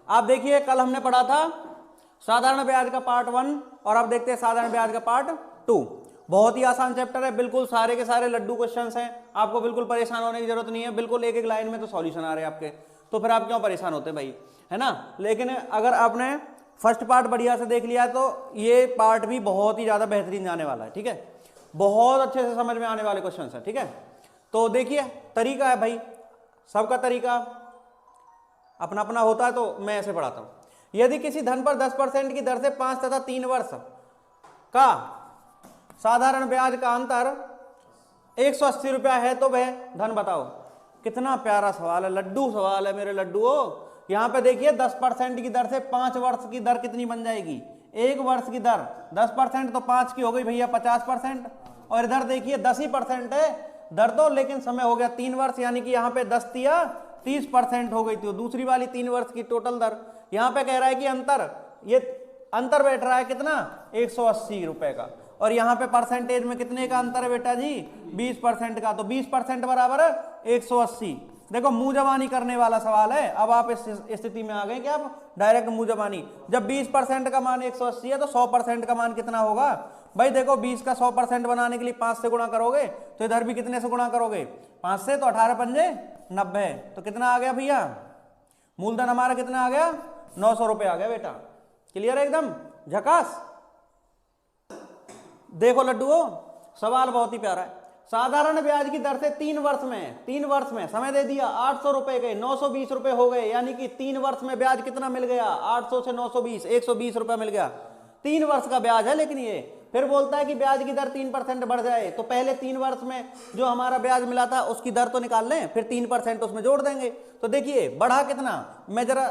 आप देखिए कल हमने पढ़ा था साधारण ब्याज का पार्ट 1 और अब देखते हैं साधारण ब्याज का पार्ट 2। बहुत ही आसान चैप्टर है, बिल्कुल सारे के सारे लड्डू क्वेश्चंस हैं, आपको बिल्कुल परेशान होने की जरूरत नहीं है, बिल्कुल एक एक लाइन में तो सॉल्यूशन आ रहे हैं आपके, तो फिर आप क्यों परेशान होते भाई, है ना। लेकिन अगर आपने फर्स्ट पार्ट बढ़िया से देख लिया तो ये पार्ट भी बहुत ही ज्यादा बेहतरीन जाने वाला है, ठीक है, बहुत अच्छे से समझ में आने वाले क्वेश्चन है, ठीक है। तो देखिए तरीका है भाई, सबका तरीका अपना अपना होता है, तो मैं ऐसे पढ़ाता हूं। यदि किसी धन पर 10% की दर से 5 तथा 3 वर्ष का साधारण ब्याज का अंतर 180 रुपया है तो वह धन बताओ। कितना प्यारा सवाल है, लड्डू सवाल है मेरे लड्डूओ। यहां पे देखिए 10% की दर से 5 वर्ष की दर कितनी बन जाएगी, 1 वर्ष की दर 10% तो 5 की हो गई भैया 50%, और इधर देखिए 10 ही % है दर तो, लेकिन समय हो गया 3 वर्ष, यानी कि यहाँ पे 10 तिया 30% हो गई थी दूसरी वाली 3 वर्ष की टोटल दर। यहाँ पे कह रहा है कि अंतर, ये अंतर बैठ रहा है कितना 180 रुपए का, और यहाँ पे परसेंटेज में कितने का अंतर है बेटा जी 20% का, तो 20% बराबर है 180। देखो मुंह जबानी करने वाला सवाल है, अब आप इस स्थिति में आ गए कि आप डायरेक्ट मुंह जबानी। जब 20% का मान 180 है तो 100% का मान कितना होगा भाई, देखो 20 का 100% बनाने के लिए 5 से गुणा करोगे तो इधर भी कितने से गुणा करोगे 5 से, तो 18 पंजे 90, तो कितना आ गया भैया मूलधन हमारा कितना आ गया 900 रुपए आ गया बेटा। क्लियर है एकदम झकास। देखो लड्डुओं सवाल बहुत ही प्यारा है, साधारण ब्याज की दर से 3 वर्ष में समय दे दिया 800 रुपए गए 920 रुपए हो गए, यानी कि 3 वर्ष में ब्याज कितना मिल गया 800 से 920 120 रुपए मिल गया। 3 वर्ष का ब्याज है, लेकिन ये फिर बोलता है कि ब्याज की दर 3% बढ़ जाए, तो पहले 3 वर्ष में जो हमारा ब्याज मिला था उसकी दर तो निकाल लें, फिर 3% उसमें जोड़ देंगे। तो देखिए बढ़ा कितना, मैं जरा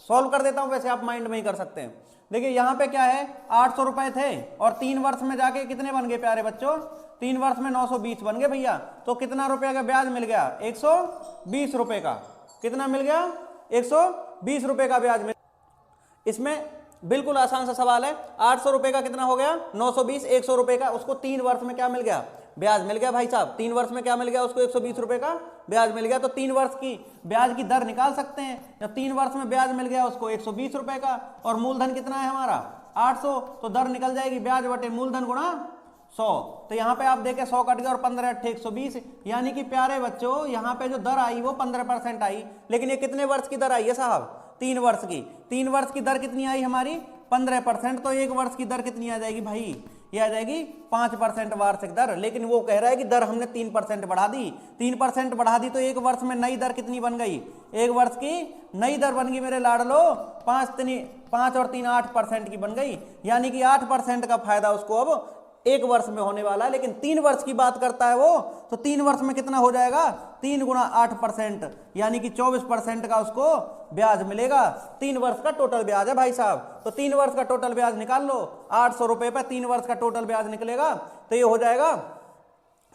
सॉल्व कर देता हूं, वैसे आप माइंड में ही कर सकते हैं। देखिए यहाँ पे क्या है 800 रुपए थे और 3 वर्ष में जाके कितने बन गए प्यारे बच्चों, 3 वर्ष में 920 बन गए भैया, तो कितना रुपए का ब्याज मिल गया 120 रुपए का, कितना मिल गया 120 रुपए का ब्याज मिल। इसमें बिल्कुल आसान सा सवाल है, 800 रुपए का कितना हो गया 920, 100 रुपए का, उसको 3 वर्ष में क्या मिल गया ब्याज मिल गया भाई साहब, 3 वर्ष में क्या मिल गया उसको 120 रुपए का ब्याज मिल गया, तो 3 वर्ष की ब्याज की दर निकाल सकते हैं। जब 3 वर्ष में ब्याज मिल गया उसको 120 रुपए का, और मूलधन कितना है हमारा 800, तो दर निकल जाएगी ब्याज बटे मूलधन गुणा 100। तो यहाँ पे आप देखें 100 कट गया और 15 8 120, यानी कि प्यारे बच्चों यहाँ पे जो दर आई वो 15% आई, लेकिन ये कितने वर्ष की दर आई है साहब 3 वर्ष की। 3 वर्ष की दर कितनी आई हमारी 15%, तो 1 वर्ष की दर कितनी आ जाएगी भाई, ये आ जाएगी 5% वार्षिक दर। लेकिन वो कह रहा है कि दर हमने 3% बढ़ा दी, 3% बढ़ा दी, तो 1 वर्ष में नई दर कितनी बन गई, 1 वर्ष की नई दर बन गई मेरे लाडलो 5 और 3 8% की बन गई, यानी कि 8% का फायदा उसको अब 1 वर्ष में होने वाला है। लेकिन 3 वर्ष की बात करता है वो, तो 3 वर्ष में कितना हो जाएगा 3 गुणा 8%, यानी कि 24% का उसको ब्याज मिलेगा। 3 वर्ष का टोटल ब्याज है भाई साहब, तो 3 वर्ष का टोटल ब्याज निकाल लो, 800 रुपए पे 3 वर्ष का टोटल ब्याज निकलेगा, तो ये हो जाएगा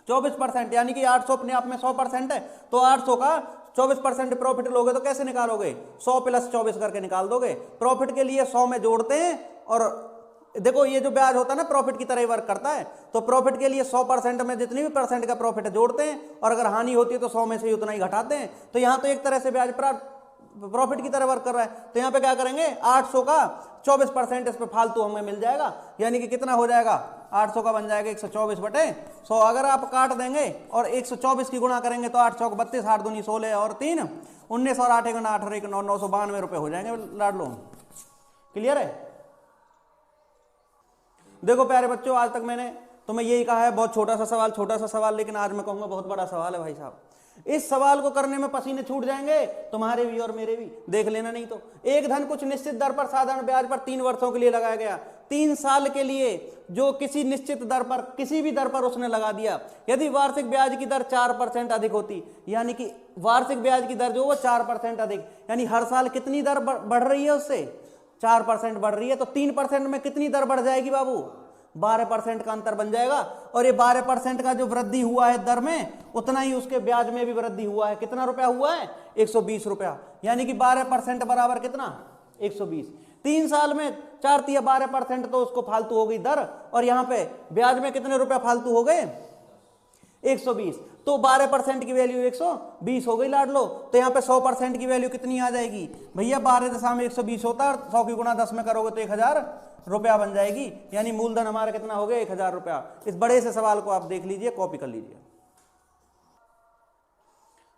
24%, यानी कि 800 अपने आप में 100% है, तो 800 का 24% प्रॉफिट लोगे तो कैसे निकालोगे 100 + 24 करके निकाल दोगे। प्रॉफिट के लिए 100 में जोड़ते हैं, और देखो ये जो ब्याज होता है ना प्रॉफिट की तरह ही वर्क करता है, तो प्रॉफिट के लिए 100% में जितनी भी % का प्रॉफिट है जोड़ते हैं, और अगर हानि होती है तो 100 में से उतना ही घटाते हैं। तो यहाँ तो एक तरह से ब्याज प्रॉफिट की तरह वर्क कर रहा है, तो यहाँ पे क्या करेंगे 800 का 24% इस पे फालतू हमें मिल जाएगा, यानी कि कितना हो जाएगा 800 का बन जाएगा 124 बटे 100। अगर आप काट देंगे और 124 की गुणा करेंगे तो 8 चौक 32, 8 दूनी 16 और 3 19 और 8 1 8 1 9 992 रुपए हो जाएंगे लाडलो। क्लियर है। देखो प्यारे बच्चों आज तक मैंने तुम्हें यही कहा है, बहुत छोटा सा सवाल, लेकिन आज मैं कहूंगा बहुत बड़ा सवाल है भाई साहब। इस सवाल को करने में पसीने छूट जाएंगे तुम्हारे भी और मेरे भी, देख लेना नहीं तो। एक धन कुछ निश्चित दर पर साधारण ब्याज पर 3 वर्षों के लिए लगाया गया, 3 साल के लिए जो किसी निश्चित दर पर किसी भी दर पर उसने लगा दिया। यदि वार्षिक ब्याज की दर 4% अधिक होती, यानी कि वार्षिक ब्याज की दर जो वो 4% अधिक, यानी हर साल कितनी दर बढ़ रही है उससे 4% बढ़ रही है, तो 3% में कितनी दर बढ़ जाएगी बाबू 12% का अंतर बन जाएगा। और ये 12% का जो वृद्धि हुआ है दर में, उतना ही उसके ब्याज में भी वृद्धि हुआ है। कितना रुपया हुआ है 120 रुपया, यानी कि 12% बराबर कितना 120। 3 साल में 4 तिया 12% तो उसको फालतू हो गई दर, और यहाँ पे ब्याज में कितने रुपया फालतू हो गए 120, तो 12% की वैल्यू 120 हो गई लाडलो। तो यहाँ पे 100% की वैल्यू कितनी आ जाएगी भैया, 12.120 होता है, 100 की गुणा 10 में करोगे तो 1000 रुपया बन जाएगी। यानी मूलधन हमारा कितना हो गया, 1000 रुपया। इस बड़े से सवाल को आप देख लीजिए, कॉपी कर लीजिए।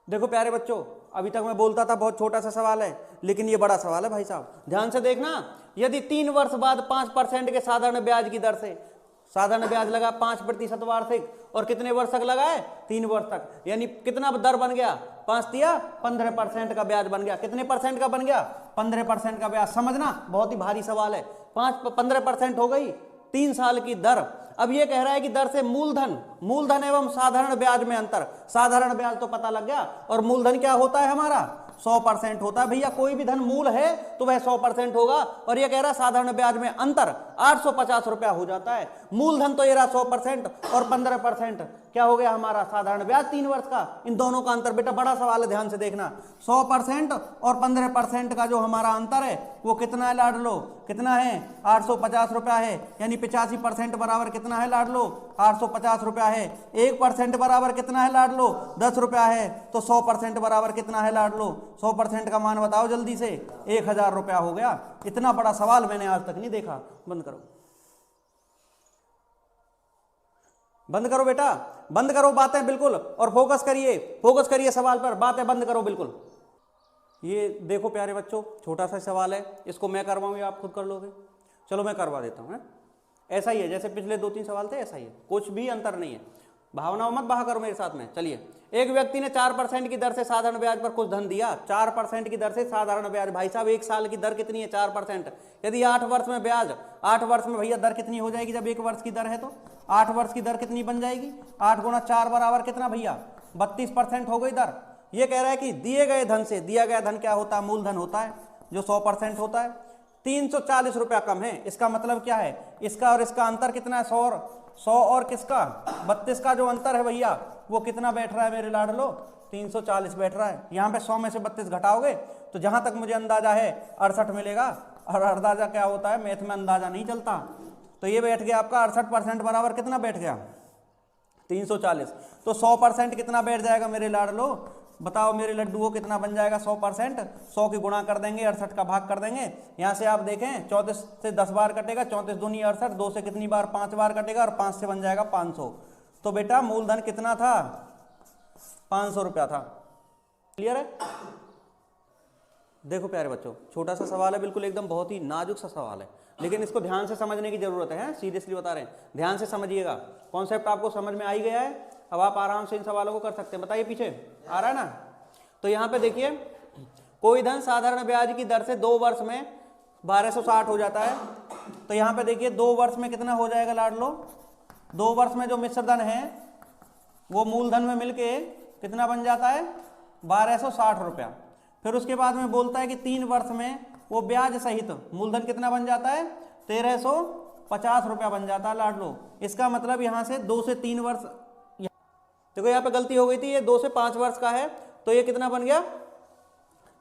देखो प्यारे बच्चों, अभी तक मैं बोलता था बहुत छोटा सा सवाल है, लेकिन ये बड़ा सवाल है भाई साहब, ध्यान से देखना। यदि 3 वर्ष बाद 5% के साधारण ब्याज की दर से साधारण ब्याज लगा 5% वार्षिक, और कितने वर्ष तक लगा है, 3 वर्ष तक, यानी कितना दर बन गया, 5 या 15% का ब्याज बन गया। कितने परसेंट का बन गया, 15% का ब्याज। समझना बहुत ही भारी सवाल है। 15% हो गई 3 साल की दर। अब ये कह रहा है कि दर से मूलधन एवं साधारण ब्याज में अंतर। साधारण ब्याज तो पता लग गया, और मूलधन क्या होता है हमारा, 100% होता है भैया। कोई भी धन मूल है तो वह 100% होगा। और ये कह रहा है साधारण ब्याज में अंतर 850 रुपया हो जाता है। मूलधन तो ये रहा 100% और 15% क्या हो गया हमारा साधारण ब्याज 3 वर्ष का। इन दोनों का अंतर बेटा बड़ा सवाल है, ध्यान से देखना। 100% और 15% का जो हमारा अंतर है वो कितना है लाडलो, कितना है, 850 रुपया है। यानी 85% बराबर कितना है लाडलो, 850 रुपया है। 1% बराबर कितना है लाडलो, 10 रुपया है। तो 100% बराबर कितना है लाडलो, 100% का मान बताओ जल्दी से, 1000 रुपया हो गया। इतना बड़ा सवाल मैंने आज तक नहीं देखा। बंद करो, बंद करो बेटा, बंद करो बातें बिल्कुल, और फोकस करिए सवाल पर, बातें बंद करो बिल्कुल। ये देखो प्यारे बच्चों, छोटा सा सवाल है, इसको मैं करवाऊँ या आप खुद कर लोगे? चलो मैं करवा देता हूँ। ऐसा ही है जैसे पिछले 2-3 सवाल थे, ऐसा ही है, कुछ भी अंतर नहीं है। भावनाओं मत बहा करो मेरे साथ में। चलिए, एक व्यक्ति ने 4% की दर से साधारण ब्याज पर कुछ धन दिया। 4% की दर से साधारण ब्याज, भाई साहब 1 साल की दर कितनी है, 4%। यदि 8 वर्ष में ब्याज, 8 वर्ष में भैया दर कितनी हो जाएगी, जब 1 वर्ष की दर है तो 8 वर्ष की दर कितनी बन जाएगी, 8 गुणा 4 बराबर कितना भैया, 32% हो गई दर। ये कह रहा है कि दिए गए धन से, दिया गया धन क्या होता है, मूलधन होता है, जो 100% होता है। 340 रुपया कम है। इसका मतलब क्या है, इसका और इसका अंतर कितना है, 100 और किसका, 32 का जो अंतर है भैया वो कितना बैठ रहा है मेरे लाडलो, 340 बैठ रहा है। यहाँ पे 100 में से 32 घटाओगे तो जहां तक मुझे अंदाजा है 68 मिलेगा। और अंदाजा क्या होता है, मैथ में अंदाजा नहीं चलता। तो ये बैठ गया आपका 68% बराबर कितना बैठ गया, 340। तो 100% कितना बैठ जाएगा मेरे लाडलो, बताओ मेरे लड्डुओं कितना बन जाएगा 100%। 100 की गुणा कर देंगे, 68 का भाग कर देंगे। यहाँ से आप देखें 34 से 10 बार कटेगा, 34 दूनी 68, 2 से कितनी बार 5 बार कटेगा, और 5 से बन जाएगा 500। तो बेटा मूलधन कितना था, 500 रुपया था। क्लियर है? देखो प्यारे बच्चों, छोटा सा सवाल है बिल्कुल, एकदम बहुत ही नाजुक सा सवाल है, लेकिन इसको ध्यान से समझने की जरूरत है। सीरियसली बता रहे हैं, ध्यान से समझिएगा। कॉन्सेप्ट आपको समझ में आ ही गया है, अब आप आराम से इन सवालों को कर सकते हैं। बताइए पीछे आ रहा है ना? तो यहाँ पे देखिए, कोई धन साधारण ब्याज की दर से 2 वर्ष में 1260 हो जाता है। तो यहाँ पे देखिए 2 वर्ष में कितना हो जाएगा लाडलो, 2 वर्ष में जो मिश्र धन है वो मूलधन में मिलके कितना बन जाता है, 1260 रुपया। फिर उसके बाद में बोलता है कि 3 वर्ष में वो ब्याज सहित मूलधन कितना बन जाता है, 1350 रुपया बन जाता है लाडलो। इसका मतलब यहाँ से 2 से 3 वर्ष, देखो यहाँ पे गलती हो गई थी, ये 2 से 5 वर्ष का है, तो ये कितना बन गया,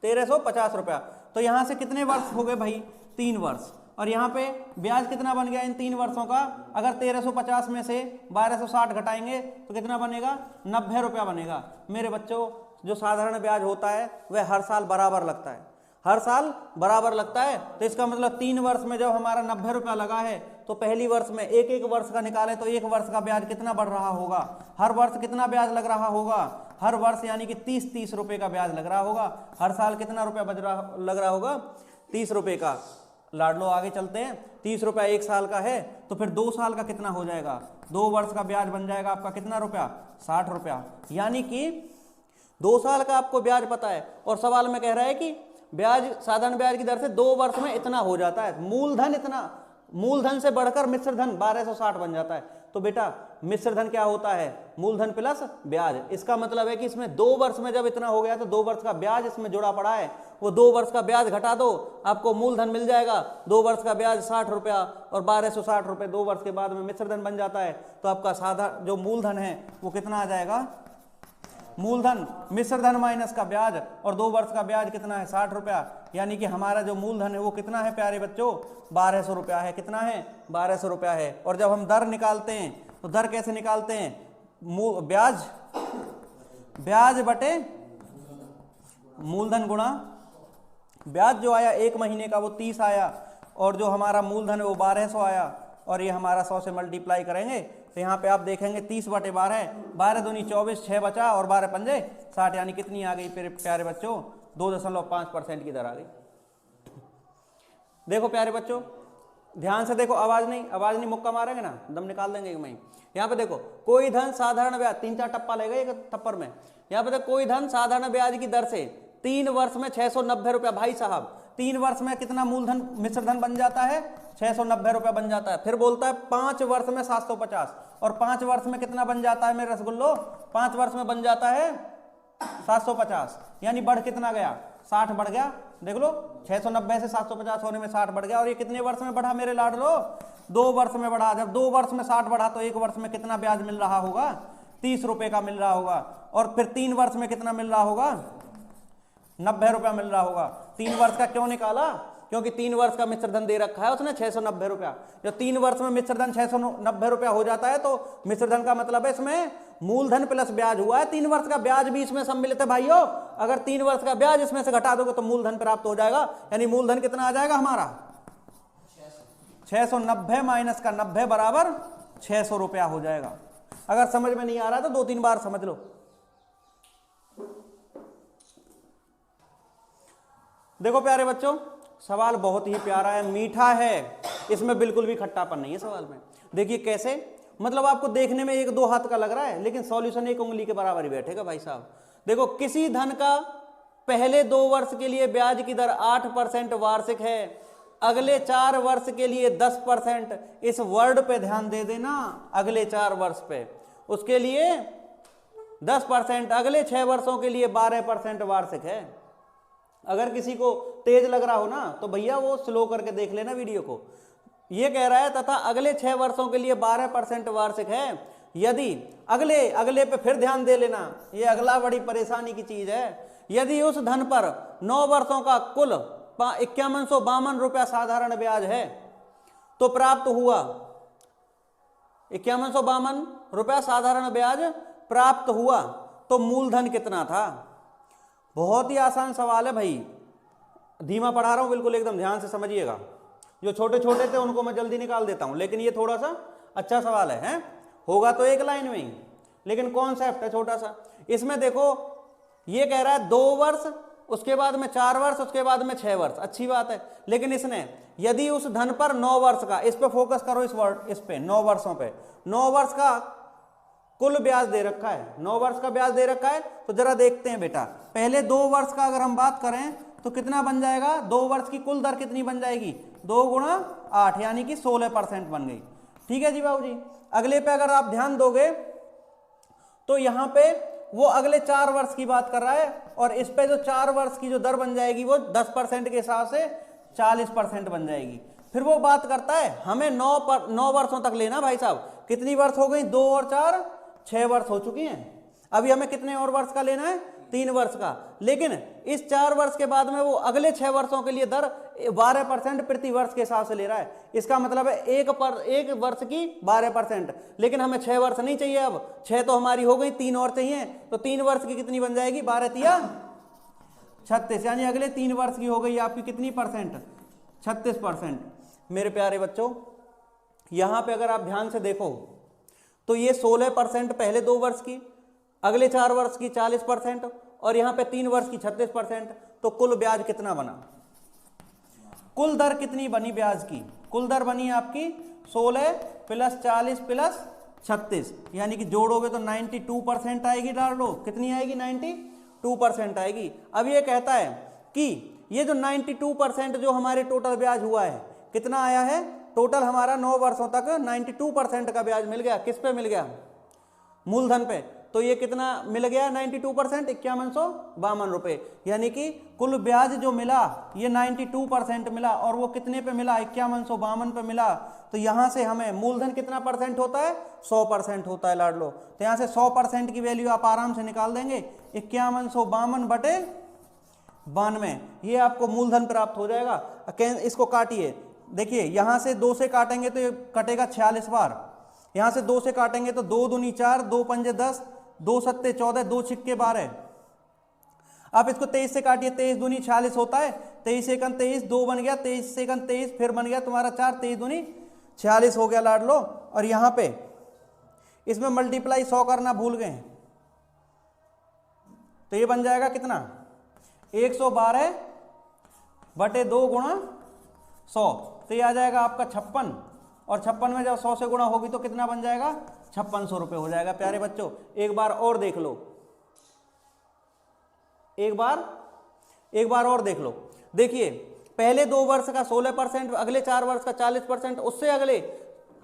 1350 रुपया। तो यहाँ से कितने वर्ष हो गए भाई, 3 वर्ष। और यहाँ पे ब्याज कितना बन गया इन 3 वर्षों का, अगर 1350 में से 1260 घटाएंगे तो कितना बनेगा, 90 रुपया बनेगा। मेरे बच्चों, जो साधारण ब्याज होता है वह हर साल बराबर लगता है, हर साल बराबर लगता है। तो इसका मतलब 3 वर्ष में जब हमारा 90 रुपया लगा है, तो पहली वर्ष में एक वर्ष का निकाले तो 1 वर्ष का ब्याज कितना बढ़ रहा होगा, हर वर्ष कितना ब्याज लग रहा होगा, हर वर्ष यानी कि 30 रुपए का ब्याज लग रहा होगा। हर साल कितना रुपया लग रहा होगा, 30 रुपए का। लाडलो आगे चलते हैं, 30 रुपया 1 साल का है, तो फिर 2 साल का कितना हो जाएगा, 2 वर्ष का ब्याज बन जाएगा आपका कितना रुपया, 60 रुपया। यानी कि 2 साल का आपको ब्याज पता है, और सवाल में कह रहा है कि ब्याज, साधारण ब्याज की दर से 2 वर्ष में इतना हो जाता है, मूलधन इतना, मूलधन से बढ़कर मिश्र धन 1260 बन जाता है। तो बेटा मिश्र धन क्या होता है, मूलधन प्लस ब्याज। इसका मतलब है कि इसमें 2 वर्ष में जब इतना हो गया तो 2 वर्ष का ब्याज इसमें जुड़ा पड़ा है, वो 2 वर्ष का ब्याज घटा दो, आपको मूलधन मिल जाएगा। 2 वर्ष का ब्याज 60 रुपया और 1260 रुपये 2 वर्ष के बाद में मिश्र धन बन जाता है। तो आपका साधा जो मूलधन है वो कितना आ जाएगा, मूलधन मिश्र धन माइनस का ब्याज, और 2 वर्ष का ब्याज कितना है, 60 रुपया। यानी कि हमारा जो मूलधन है वो कितना है प्यारे बच्चों, 1200 रुपया है। कितना है, 1200 रुपया है। और जब हम दर निकालते हैं तो दर कैसे निकालते हैं, ब्याज ब्याज बटे मूलधन गुणा ब्याज जो आया 1 महीने का वो 30 आया, और जो हमारा मूलधन है वो 1200 आया, और ये हमारा 100 से मल्टीप्लाई करेंगे तो यहाँ पे आप देखेंगे 30/12, 12 दूनी 24, 6 बचा और 12 पंजे 60, यानी कितनी आ गई प्यारे बच्चों? 2.5% की दर आ गई। देखो प्यारे बच्चों ध्यान से देखो, आवाज नहीं, मुक्का मारेंगे ना दम निकाल देंगे एक महीने। यहाँ पे देखो कोई धन साधारण ब्याज, 3-4 टप्पा लेगा एक थप्पड़ में। यहाँ पे देखो कोई धन साधारण ब्याज की दर से 3 वर्ष में 690 रुपया। भाई साहब 3 वर्ष में कितना मूलधन मिश्रधन बन जाता है? 690 रुपया बन जाता है। फिर बोलता है 5 वर्ष में 750, और 5 वर्ष में कितना बन जाता है मेरे रसगुल्लो? 5 वर्ष में बन जाता है 750, यानी बढ़ कितना गया? 60 बढ़ गया। देख लो 690 से 750 होने में 60 बढ़ गया, और ये कितने वर्ष में बढ़ा मेरे लाडलो? 2 वर्ष में बढ़ा। जब 2 वर्ष में 60 बढ़ा तो 1 वर्ष में कितना ब्याज मिल रहा होगा? 30 रुपए का मिल रहा होगा। और फिर 3 वर्ष में कितना मिल रहा होगा? 90 रुपया मिल रहा होगा। 3 वर्ष का क्यों निकाला? क्योंकि 3 वर्ष का मिश्रधन दे रखा है उसने 690 रुपया। जब 3 वर्ष में मिश्रधन 690 रुपया हो जाता है तो मिश्रधन का मतलब है इसमें मूलधन प्लस ब्याज हुआ है। 3 वर्ष का ब्याज भी इसमें सम्मिलित है भाइयों। अगर 3 वर्ष का ब्याज इसमें से घटा दोगे तो मूलधन प्राप्त हो जाएगा, यानी मूलधन कितना आ जाएगा हमारा? 690 माइनस का 90 बराबर 600 रुपया हो जाएगा। अगर समझ में नहीं आ रहा तो 2-3 बार समझ लो। देखो प्यारे बच्चों सवाल बहुत ही प्यारा है, मीठा है, इसमें बिल्कुल भी खट्टापन नहीं है सवाल में। देखिए कैसे, मतलब आपको देखने में 1-2 हाथ का लग रहा है लेकिन सॉल्यूशन 1 उंगली के बराबर ही बैठेगा भाई साहब। देखो किसी धन का पहले 2 वर्ष के लिए ब्याज की दर 8% वार्षिक है, अगले 4 वर्ष के लिए 10%। इस वर्ड पे ध्यान दे देना, अगले 4 वर्ष पे, उसके लिए 10%, अगले 6 वर्षों के लिए 12% वार्षिक है। अगर किसी को तेज लग रहा हो ना तो भैया वो स्लो करके देख लेना वीडियो को। ये कह रहा है तथा अगले 6 वर्षों के लिए 12% वार्षिक है। यदि अगले पे फिर ध्यान दे लेना, ये अगला बड़ी परेशानी की चीज है। यदि उस धन पर 9 वर्षों का कुल 5152 रुपया साधारण ब्याज है तो प्राप्त हुआ 5152 रुपया साधारण ब्याज प्राप्त हुआ तो मूलधन कितना था? बहुत ही आसान सवाल है भाई, धीमा पढ़ा रहा हूं, बिल्कुल एकदम ध्यान से समझिएगा। जो छोटे छोटे थे उनको मैं जल्दी निकाल देता हूं, लेकिन ये थोड़ा सा अच्छा सवाल है? होगा तो 1 लाइन में ही, लेकिन कॉन्सेप्ट है छोटा सा। इसमें देखो ये कह रहा है 2 वर्ष, उसके बाद में 4 वर्ष, उसके बाद में 6 वर्ष, अच्छी बात है। लेकिन इसने यदि उस धन पर 9 वर्ष का, इस पे फोकस करो, इस पे 9 वर्षों पे, 9 वर्ष का कुल ब्याज दे रखा है, 9 वर्ष का ब्याज दे रखा है। तो जरा देखते हैं बेटा, पहले 2 वर्ष का अगर हम बात करें तो कितना बन जाएगा? 2 वर्ष की कुल दर कितनी बन जाएगी? 2 गुणा 8, यानी कि 16% बन गई। ठीक है जी बाबूजी। अगले पे अगर आप ध्यान दोगे तो यहाँ पे वो अगले 4 वर्ष की बात कर रहा है, और इस पे जो 4 वर्ष की जो दर बन जाएगी वो 10% के हिसाब से 40% बन जाएगी। फिर वो बात करता है हमें 9 वर्षों तक लेना भाई साहब। कितनी वर्ष हो गई? 2 और 4 6 वर्ष हो चुकी हैं। अभी हमें कितने और वर्ष का लेना है? 3 वर्ष का। लेकिन इस 4 वर्ष के बाद में वो अगले 6 वर्षों के लिए दर 12% प्रति वर्ष के हिसाब से ले रहा है। इसका मतलब है एक वर्ष की 12%। लेकिन हमें 6 वर्ष नहीं चाहिए, अब 6 तो हमारी हो गई, 3 और चाहिए। तो 3 वर्ष की कितनी बन जाएगी? 12×3 = 36, यानी अगले 3 वर्ष की हो गई आपकी कितनी परसेंट? 36%। मेरे प्यारे बच्चों यहां पे अगर आप ध्यान से देखो तो ये 16% पहले 2 वर्ष की, अगले 4 वर्ष की 40%, और यहां पे 3 वर्ष की 36%। तो कुल ब्याज कितना बना? कुल दर कितनी बनी ब्याज की? कुल दर बनी आपकी 16 + 40 + 36, यानी कि जोड़ोगे तो 92% आएगी। डाल लो कितनी आएगी? 92% आएगी। अब ये कहता है कि ये जो 92% जो हमारे टोटल ब्याज हुआ है, कितना आया है? टोटल हमारा 9 वर्षों तक 92% का ब्याज मिल गया। किस पे मिल गया? मूलधन पे। तो ये कितना मिल गया? 92%, 5152 रुपए, यानी कि कुल ब्याज जो मिला ये 92% मिला। और वो कितने पे मिला? 5152 पे मिला। तो यहां से हमें मूलधन कितना परसेंट होता है? 100% होता है लाडलो। तो यहां से 100% की वैल्यू आप आराम से निकाल देंगे, 5152/92, ये आपको मूलधन प्राप्त हो जाएगा। इसको काटिए, देखिए यहां से 2 से काटेंगे तो ये कटेगा 46 बार, यहां से 2 से काटेंगे तो 2 दूनी 4, 2 पंजे 10, 2 सत्ते 14, 2 छिक्के 12। आप इसको 23 से काटिए, 23 दूनी 46 होता है, 23 एकन 23, 2 बन गया, 23 एकन 23, फिर बन गया तुम्हारा 4, 23 दूनी 46 हो गया लाड लो। और यहां पे इसमें मल्टीप्लाई 100 करना भूल गए, तो ये बन जाएगा कितना, 112 बटे 2 गुणा 100, तो ये आ जाएगा आपका 56, और 56 में जब 100 से गुणा होगी तो कितना बन जाएगा, 5600 रुपये हो जाएगा। प्यारे बच्चों एक बार और देख लो, एक बार और देख लो। देखिए पहले 2 वर्ष का 16%, अगले 4 वर्ष का 40%, उससे अगले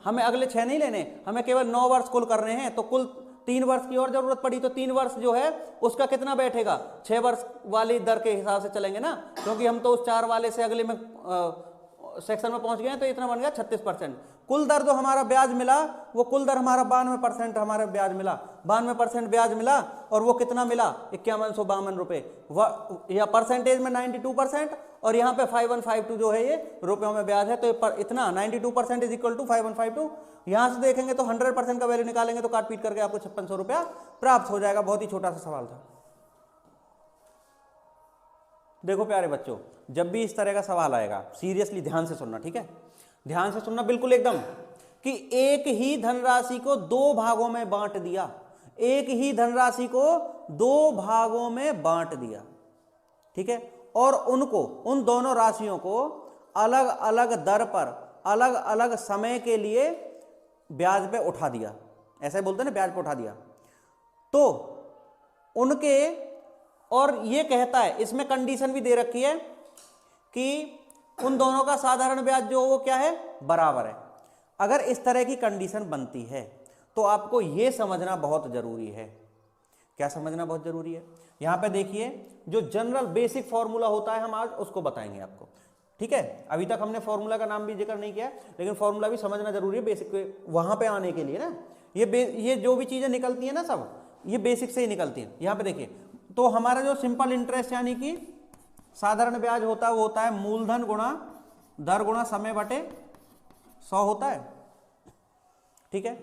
हमें अगले 6 नहीं लेने, हमें केवल 9 वर्ष कुल करने हैं। तो कुल 3 वर्ष की और जरूरत पड़ी, तो 3 वर्ष जो है उसका कितना बैठेगा, 6 वर्ष वाली दर के हिसाब से चलेंगे ना, क्योंकि हम तो उस 4 वाले से अगले में सेक्शन में पहुंच गए हैं, तो इतना बन गया 36%। कुल दर जो हमारा ब्याज मिला वो कुल दर हमारा 92% हमारा ब्याज मिला, 92% ब्याज मिला, और वो कितना मिला, 5152 रुपये, या परसेंटेज में 92%, और यहाँ पे 5152 जो है ये रुपयों में ब्याज है। तो इतना 92% इज इक्वल टू 5152। यहाँ से देखेंगे तो 100% का वैल्यू निकालेंगे तो काट पीट करके आपको 5600 रुपया प्राप्त हो जाएगा। बहुत ही छोटा सा सवाल था। देखो प्यारे बच्चों, जब भी इस तरह का सवाल आएगा सीरियसली ध्यान से सुनना, ठीक है, ध्यान से सुनना बिल्कुल एकदम, कि एक ही धनराशि को 2 भागों में बांट दिया, एक ही धनराशि को 2 भागों में बांट दिया, ठीक है, और उनको, उन दोनों राशियों को अलग अलग दर पर अलग अलग समय के लिए ब्याज पे उठा दिया, ऐसे बोलते हैं ना, ब्याज पे उठा दिया। तो उनके, और ये कहता है, इसमें कंडीशन भी दे रखी है कि उन दोनों का साधारण ब्याज जो वो क्या है, बराबर है। अगर इस तरह की कंडीशन बनती है तो आपको ये समझना बहुत जरूरी है। क्या समझना बहुत जरूरी है, यहां पे देखिए जो जनरल बेसिक फॉर्मूला होता है हम आज उसको बताएंगे आपको, ठीक है। अभी तक हमने फॉर्मूला का नाम भी जिक्र नहीं किया, लेकिन फॉर्मूला भी समझना जरूरी है बेसिक वहां पे आने के लिए ना। ये जो भी चीजें निकलती है ना, सब ये बेसिक से ही निकलती है। यहां पे देखिए, तो हमारा जो सिंपल इंटरेस्ट यानी कि साधारण ब्याज होता है वो होता है मूलधन गुणा दर गुणा समय बटे 100 होता है, ठीक है।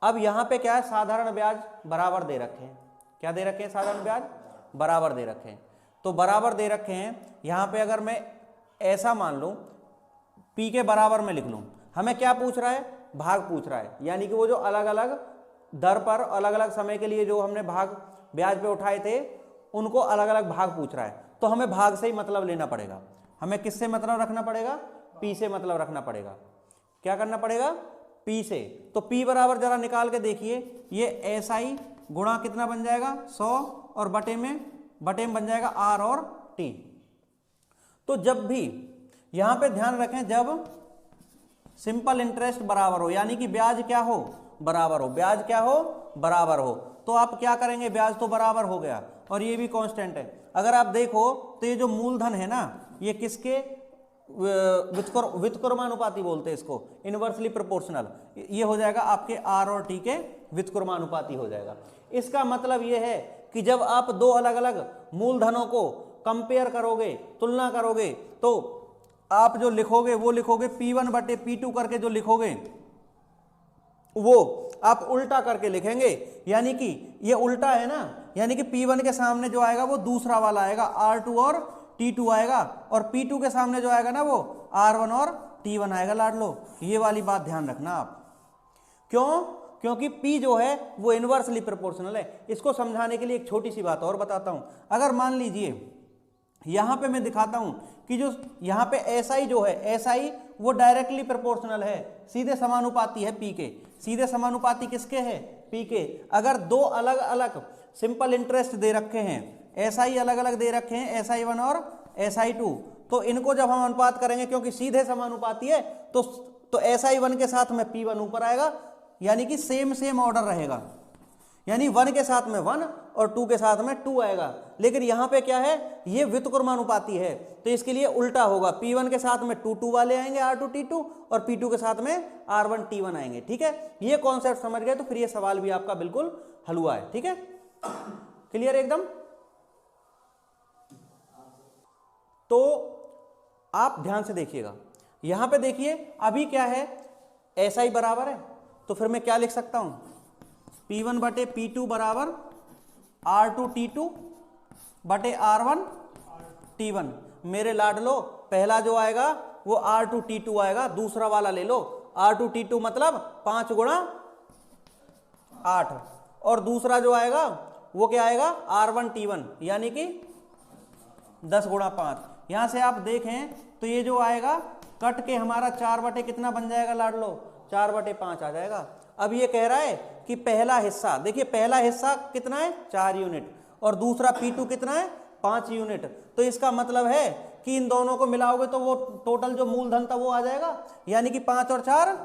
अब यहां पे क्या है, साधारण ब्याज बराबर दे रखे हैं, क्या दे रखे हैं, साधारण ब्याज बराबर दे रखे हैं। तो बराबर दे रखे हैं, यहां पे अगर मैं ऐसा मान लूं, पी के बराबर में लिख लूं, हमें क्या पूछ रहा है, भाग पूछ रहा है, यानी कि वो जो अलग अलग दर पर अलग अलग समय के लिए जो हमने भाग ब्याज पे उठाए थे उनको अलग अलग भाग पूछ रहा है। तो हमें भाग से ही मतलब लेना पड़ेगा, हमें किससे मतलब रखना पड़ेगा, पी से मतलब रखना पड़ेगा। क्या करना पड़ेगा, पी से। तो पी बराबर जरा निकाल के देखिए, ये एसआई गुणा कितना बन जाएगा 100, और बटे में बन जाएगा आर और टी। तो जब भी यहां पे ध्यान रखें, जब सिंपल इंटरेस्ट बराबर हो, यानी कि ब्याज क्या हो, बराबर हो, ब्याज क्या हो, बराबर हो, तो आप क्या करेंगे, ब्याज तो बराबर हो गया और ये भी कांस्टेंट है। अगर आप देखो तो ये जो मूलधन है ना, ये किसके, व्युत्क्रमानुपाती बोलते हैं इसको, इनवर्सली प्रोपोर्शनल, ये हो जाएगा आपके आर और टी के व्युत्क्रमानुपाती हो जाएगा। इसका मतलब ये है कि जब आप 2 अलग अलग मूलधनों को कंपेयर करोगे, तुलना करोगे, तो आप जो लिखोगे वो लिखोगे P1 बटे P2 करके जो लिखोगे वो आप उल्टा करके लिखेंगे, यानी कि ये उल्टा है ना, यानी कि P1 के सामने जो आएगा वो दूसरा वाला आएगा, R2 और T2 आएगा, और P2 के सामने जो आएगा ना वो R1 और T1 आएगा। लाड लो, ये वाली बात ध्यान रखना आप। क्यों, क्योंकि P जो है वो इनवर्सली प्रोपोर्शनल है। इसको समझाने के लिए एक छोटी सी बात और बताता हूं। अगर मान लीजिए यहां पे मैं दिखाता हूं कि जो यहां पे SI जो है, SI वो डायरेक्टली प्रोपोर्शनल है, सीधे समानुपाती है P के, सीधे समानुपाती किसके है, P के। अगर 2 अलग अलग सिंपल इंटरेस्ट दे रखे हैं, SI अलग अलग दे रखे हैं, SI1 और SI2, तो इनको जब हम अनुपात करेंगे, क्योंकि सीधे समानुपाती है, तो SI1 के साथ में P1 ऊपर आएगा, यानी कि सेम ऑर्डर रहेगा, यानी 1 के साथ में 1 और 2 के साथ में 2 आएगा। लेकिन यहां पे क्या है, ये व्युत्क्रमानुपाती है, तो इसके लिए उल्टा होगा, P1 के साथ में 2 वाले आएंगे R2 T2, और P2 के साथ में R1 T1 आएंगे, ठीक है। ये कॉन्सेप्ट समझ गए तो फिर ये सवाल भी आपका बिल्कुल हल हुआ है, ठीक है, क्लियर एकदम। तो आप ध्यान से देखिएगा, यहां पे देखिए अभी क्या है, SI बराबर है, तो फिर मैं क्या लिख सकता हूं, P1 बटे P2 बराबर R2T2 बटे R1 T1। मेरे लाडलो पहला जो आएगा वो R2T2 आएगा, दूसरा वाला ले लो R2T2 मतलब 5 गुणा 8, और दूसरा जो आएगा वो क्या आएगा R1T1 यानी कि 10 गुणा 5। यहां से आप देखें तो ये जो आएगा कट के हमारा 4 बटे कितना बन जाएगा लाडलो, 4 बटे 5 आ जाएगा। अब ये कह रहा है कि पहला हिस्सा, देखिए पहला हिस्सा कितना है 4 यूनिट और दूसरा P2 कितना है 5 यूनिट। तो इसका मतलब है कि इन दोनों को मिलाओगे तो वो टोटल जो मूलधन था वो आ जाएगा, यानी कि 5 और 4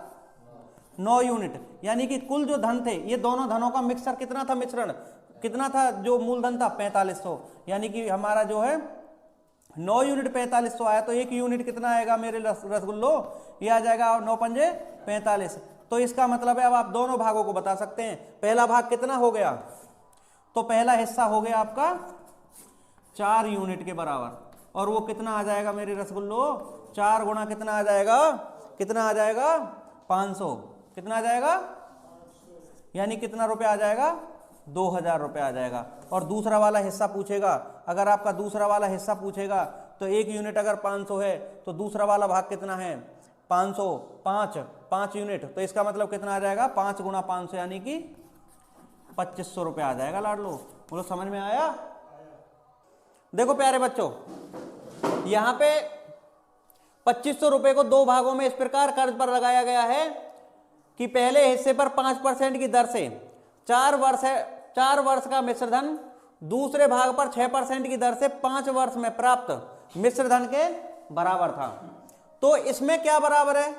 9 यूनिट, यानी कि कुल जो धन थे ये दोनों धनों का मिक्सर कितना था, मिश्रण कितना था, जो मूलधन था 4500, यानी कि हमारा जो है 9 यूनिट 4500 आया। तो 1 यूनिट कितना आएगा मेरे रसगुल्लो, ये आ जाएगा 9 पंजे 45। तो इसका मतलब है अब आप दोनों भागों को बता सकते हैं। पहला भाग कितना हो गया, तो पहला हिस्सा हो गया आपका 4 यूनिट के बराबर, और वो कितना आ जाएगा मेरे रसगुल्लो, 4 गुणा कितना आ जाएगा, कितना आ जाएगा 500, कितना आ जाएगा, यानी कितना रुपए आ जाएगा 2000 रुपये आ जाएगा। और दूसरा वाला हिस्सा पूछेगा, अगर आपका दूसरा वाला हिस्सा पूछेगा तो 1 यूनिट अगर 500 है तो दूसरा वाला भाग कितना है 500, 5 यूनिट, तो इसका मतलब कितना आ जाएगा 5 गुणा 500 यानी कि 2500 रुपये आ जाएगा लाडलो। बोलो समझ में आया। देखो प्यारे बच्चों, यहां पे 2500 रुपये को 2 भागों में इस प्रकार कर्ज पर लगाया गया है कि पहले हिस्से पर 5% की दर से 4 वर्ष का मिश्रधन, दूसरे भाग पर 6% की दर से 5 वर्ष में प्राप्त मिश्रधन के बराबर था। तो इसमें क्या बराबर है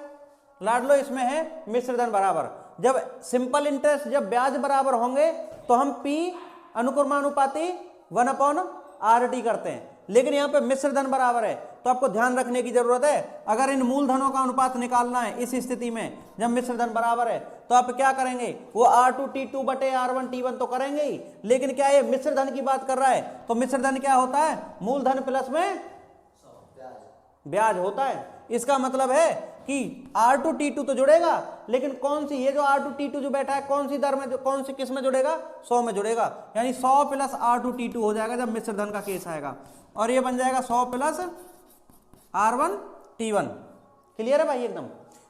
लाडलो, इसमें है मिश्रधन बराबर। जब सिंपल इंटरेस्ट, जब ब्याज बराबर होंगे तो हम P अनुक्रमानुपाती 1/RT करते हैं, लेकिन यहां पे मिश्रधन बराबर है तो आपको ध्यान रखने की जरूरत है। अगर इन मूलधनों का अनुपात निकालना है इस स्थिति में जब मिश्रधन बराबर है तो आप क्या करेंगे, वो R2T2 बटे R1T1 तो करेंगे ही, लेकिन क्या ये मिश्रधन की बात कर रहा है तो मिश्रधन क्या होता है, मूलधन प्लस में ब्याज होता है। इसका मतलब है कि R2T2 तो जुड़ेगा, लेकिन कौन सी, ये जो R2T2 जो बैठा है कौन सी दर में, कौन सी किस में जुड़ेगा, 100 में जुड़ेगा, यानी 100 प्लस R2T2 हो जाएगा जब मिश्रधन का केस आएगा, और ये बन जाएगा 100 प्लस R1T1। क्लियर है भाई एकदम।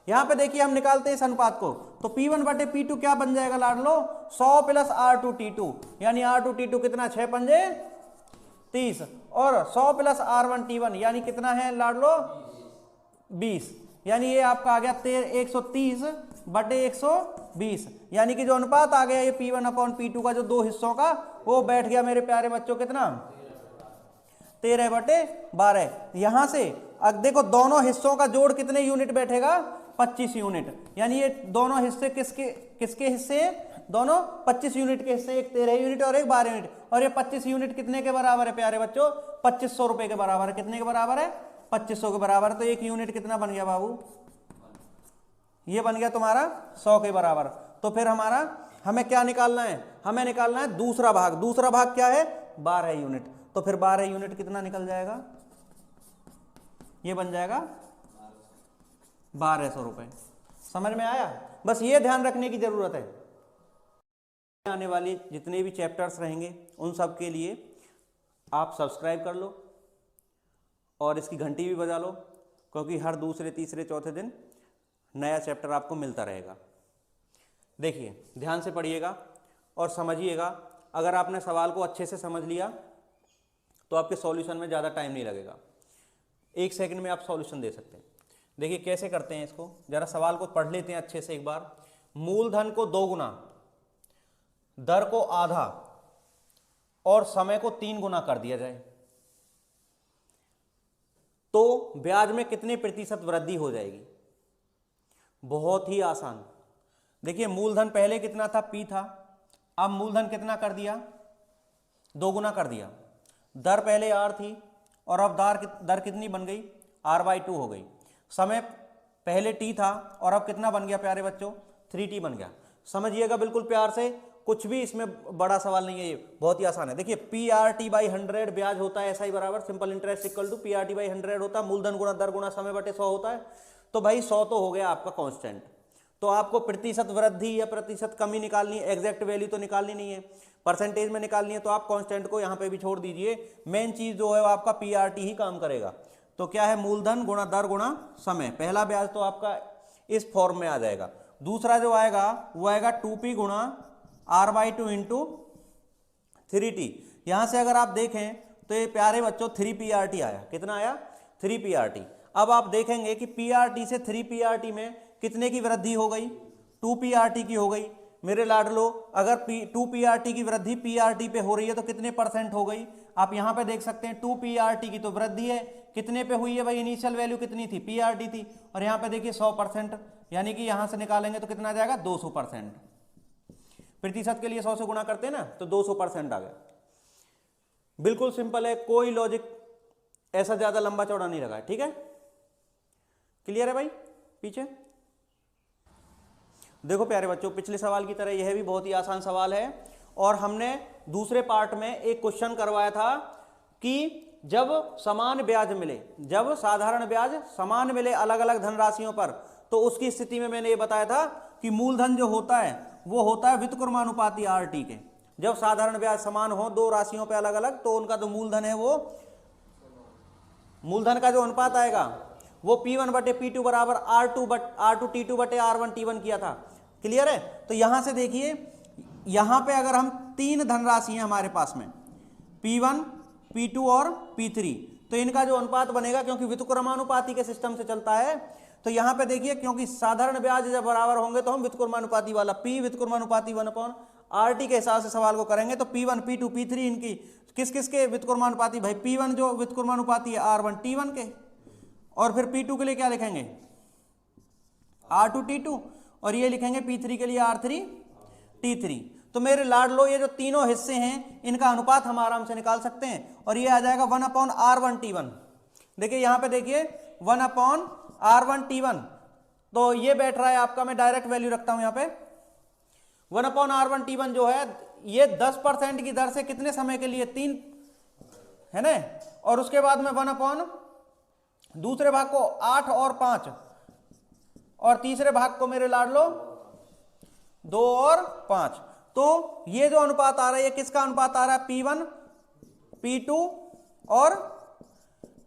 यहां पे देखिए हम निकालते हैं इस अनुपात को, तो P1 बटे P2 क्या बन जाएगा लाडलो, 100 प्लस R2T2, यानी R2T2 कितना 6 पंजे 30, और 100 प्लस R1T1 यानी कितना है लाडलो 20, यानी ये आपका आ गया 130 बटे 120, यानी कि जो अनुपात आ गया ये P1/P2 का जो 2 हिस्सों का वो बैठ गया मेरे प्यारे बच्चों कितना 13 बटे 12। यहां से अब देखो दोनों हिस्सों का जोड़ कितने यूनिट बैठेगा 25 यूनिट, यानी ये दोनों हिस्से किसके हिस्से, दोनों 25 यूनिट के हिस्से, एक 13 यूनिट और एक 12 यूनिट, और ये 25 यूनिट कितने के बराबर है प्यारे बच्चों, 2500 रुपए के बराबर है। कितने के बराबर है 2500 के बराबर। तो 1 यूनिट कितना बन गया बाबू, ये बन गया तुम्हारा 100 के बराबर। तो फिर हमें क्या निकालना है, हमें निकालना है दूसरा भाग। दूसरा भाग क्या है 12 यूनिट, तो फिर 12 यूनिट कितना निकल जाएगा, ये बन जाएगा 1200 रुपए। समझ में आया, बस ये ध्यान रखने की जरूरत है। आने वाली जितने भी चैप्टर्स रहेंगे उन सब के लिए आप सब्सक्राइब कर लो और इसकी घंटी भी बजा लो, क्योंकि हर दूसरे तीसरे चौथे दिन नया चैप्टर आपको मिलता रहेगा। देखिए ध्यान से पढ़िएगा और समझिएगा। अगर आपने सवाल को अच्छे से समझ लिया तो आपके सॉल्यूशन में ज़्यादा टाइम नहीं लगेगा, 1 सेकंड में आप सॉल्यूशन दे सकते हैं। देखिए कैसे करते हैं इसको, जरा सवाल को पढ़ लेते हैं अच्छे से एक बार। मूलधन को 2 गुना, दर को आधा और समय को 3 गुना कर दिया जाए तो ब्याज में कितने प्रतिशत वृद्धि हो जाएगी। बहुत ही आसान। देखिए मूलधन पहले कितना था, P था, अब मूलधन कितना कर दिया, 2 गुना कर दिया। दर पहले R थी और अब दर कितनी बन गई, R/2 हो गई। समय पहले T था और अब कितना बन गया प्यारे बच्चों, 3T बन गया। समझिएगा बिल्कुल प्यार से, कुछ भी इसमें बड़ा सवाल नहीं है, ये बहुत ही आसान है। देखिए PRT/100 ब्याज होता है SI बराबर simple interest equal to PRT/100 होता है, मूलधन गुणा दर गुणा समय बटे 100 होता है। तो भाई 100 तो हो गया आपका कांस्टेंट, तो आपको प्रतिशत वृद्धि या प्रतिशत कमी निकालनी है, एग्जैक्ट वैल्यू तो निकालनी नहीं है, परसेंटेज में निकालनी है, तो आप कांस्टेंट को यहाँ पे भी छोड़ दीजिए। मेन चीज जो है वो आपका पीआरटी ही काम करेगा। तो क्या है, मूलधन गुणा दर गुणा समय। पहला ब्याज तो आपका इस फॉर्म में आ जाएगा। दूसरा जो आएगा वो आएगा 2p गुणा r/2 इंटू 3t। यहां से अगर आप देखें तो ये प्यारे बच्चों 3prt आया। कितना आया? 3prt। अब आप देखेंगे कि prt से 3prt में कितने की वृद्धि हो गई? 2prt की हो गई। मेरे लाडलो, अगर 2prt की वृद्धि prt पे हो रही है तो कितने परसेंट हो गई? आप यहां पे देख सकते हैं 2prt की तो वृद्धि है, कितने पे हुई है भाई? इनिशियल वैल्यू कितनी थी? prt थी, और यहां पे देखिए 100%, यानी कि यहां से निकालेंगे तो कितना आ जाएगा? 200%। प्रतिशत के लिए 100 से गुणा करते हैं ना, तो 200% आ गया। बिल्कुल सिंपल है, कोई लॉजिक ऐसा ज्यादा लंबा चौड़ा नहीं लगा है। ठीक है, क्लियर है भाई? पीछे देखो प्यारे बच्चों, पिछले सवाल की तरह यह भी बहुत ही आसान सवाल है, और हमने दूसरे पार्ट में एक क्वेश्चन करवाया था कि जब समान ब्याज मिले, जब साधारण ब्याज समान मिले अलग अलग धनराशियों पर, तो उसकी स्थिति में मैंने ये बताया था कि मूलधन जो होता है वो होता है व्युत्क्रमानुपाती आरटी के। जब साधारण ब्याज समान हो दो राशियों पे अलग अलग, तो उनका जो मूलधन है वो, मूलधन का जो अनुपात आएगा वो P1/P2 बराबर R2T2 बटे R1T1 किया था। क्लियर है? तो यहां से देखिए, यहां पे अगर हम तीन धनराशि हैं हमारे पास में, P1, P2 और P3, तो इनका जो अनुपात बनेगा, क्योंकि व्युत्क्रमानुपाती के सिस्टम से चलता है, तो यहां पे देखिए, क्योंकि साधारण ब्याज जब बराबर होंगे तो हम व्युत्क्रमानुपाती वाला P व्युत्क्रमानुपाती 1/RT के हिसाब से सवाल को करेंगे। तो P1, P2, P3 इनकी किस किस के व्युत्क्रमानुपाती? भाई P1 जो व्युत्क्रमानुपाती है R1T1 के, और फिर P2 के लिए क्या लिखेंगे? R2T2, और ये लिखेंगे P3 के लिए R3T3। तो मेरे लाडलो, ये जो तीनों हिस्से हैं इनका अनुपात हम आराम से निकाल सकते हैं, और ये आ जाएगा 1/R1T1। देखिए यहां पे देखिए 1/R1T1, तो ये बैठ रहा है आपका, मैं डायरेक्ट वैल्यू रखता हूं यहां पे। 1/R1T1 जो है ये 10% की दर से कितने समय के लिए? 3 है ना, और उसके बाद में 1/ दूसरे भाग को 8 और 5, और तीसरे भाग को मेरे लाडलो 2 और 5। तो ये जो अनुपात आ रहा है, ये किसका अनुपात आ रहा है? P1, P2 और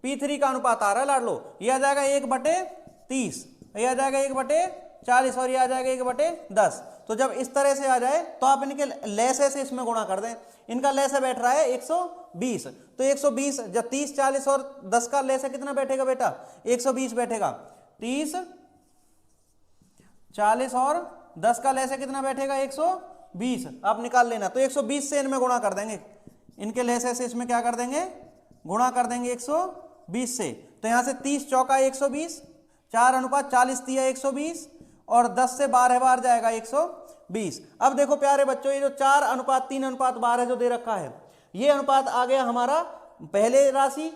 P3 का अनुपात आ रहा है लाडलो। ये आ जाएगा 1/30, ये आ जाएगा 1/40, और ये आ जाएगा 1/10। तो जब इस तरह से आ जाए तो आप इनके लैसे से इसमें गुणा कर दें। इनका लैसे बैठ रहा है 120, तो 120 जब 30, 40 और 10 का लैसे कितना बैठेगा बेटा? 120 बैठेगा। 30, 40 और 10 का लैसे कितना बैठेगा? 120। आप निकाल लेना। तो 120 से इनमें गुणा कर देंगे, इनके लैसे से इसमें क्या कर देंगे? गुणा कर देंगे 120 से। तो यहां से 30 चौका 120, 4/40 120, और 10 से 12 बार जाएगा 120। अब देखो प्यारे बच्चों, ये जो 4:3:12 जो दे रखा है, ये अनुपात आ गया हमारा पहले राशि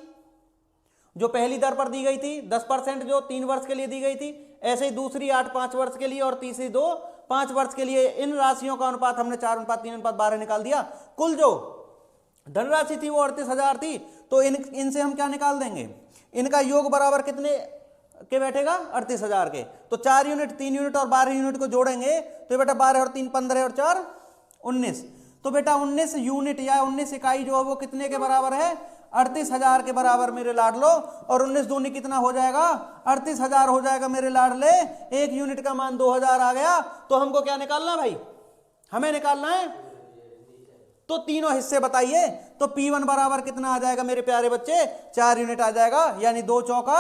जो पहली दर पर दी गई थी 10% जो 3 वर्ष के लिए दी गई थी, ऐसे ही दूसरी 8 5 वर्ष के लिए, और तीसरी 2 5 वर्ष के लिए। इन राशियों का अनुपात हमने 4:3:12 निकाल दिया। कुल जो धनराशि थी वो 38,000 थी, तो इनसे हम क्या निकाल देंगे? इनका योग बराबर कितने के बैठेगा? 38,000 के। तो 4 यूनिट, 3 यूनिट और 12 यूनिट को जोड़ेंगे तो बेटा 12 और 3 15 और 4 19। तो बेटा 19 यूनिट या 19 इकाई जो है वो कितने के बराबर है? 38,000 के बराबर मेरे लाडलो। और 19 दूनी कितना हो जाएगा? 38,000 हो जाएगा मेरे लाडले। एक यूनिट का मान 2,000 आ गया। तो हमको क्या निकालना भाई? हमें निकालना है तो तीनों हिस्से बताइए। तो P1 बराबर कितना आ जाएगा मेरे प्यारे बच्चे? 4 यूनिट आ जाएगा, यानी 2 चौका